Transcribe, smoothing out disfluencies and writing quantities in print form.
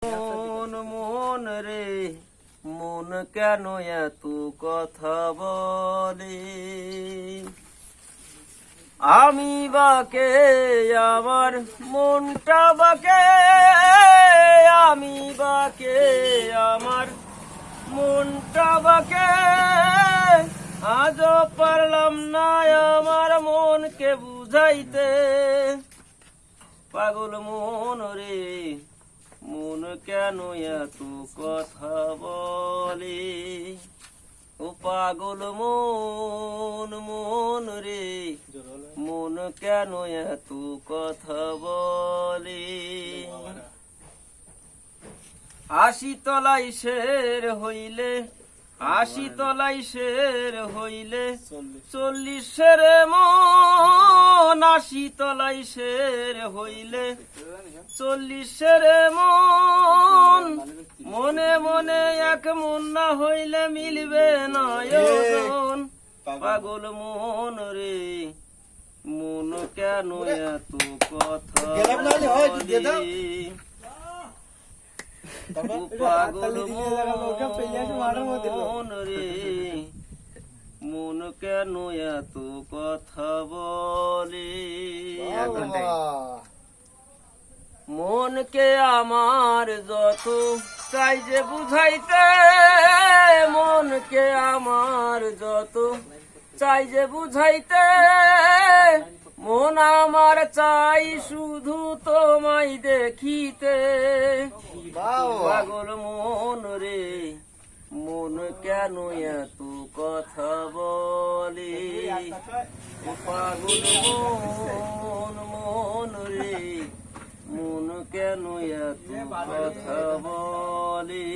মন মন রে মন কেন এত কথা বলে, আমি বাকে আমার মনটা বাকে, আমি বাকে আমার মনটা বাকে, আজও পারলাম না আমার মনকে বুঝাইতে। পাগল মন রে মন কেন এত কথা বলে, ও পাগল মন মন রে মন কেন এত কথা বলে। আশি তলাই শের হইলে, আশি তলাই শের হইলে 40 মন, আশি তলাই শের হইলে 40 মন, মনে মনে এক মন না হইলে মিলবে না ওজন। পাগল মন রে মন কেন এত কথা বলে, পাগল মন রে মন কেন এত কথা বলে। মনকে আমার যত চাই যে বুঝাইতে, মনকে আমার যত চাই যে বুঝাইতে, মন আমার চাই শুধু তোমায় দেখিতে। পাগল মন রে মন কেন এত কথা বলে, পাগল মন মন রে মন কেন এত কথা বলে।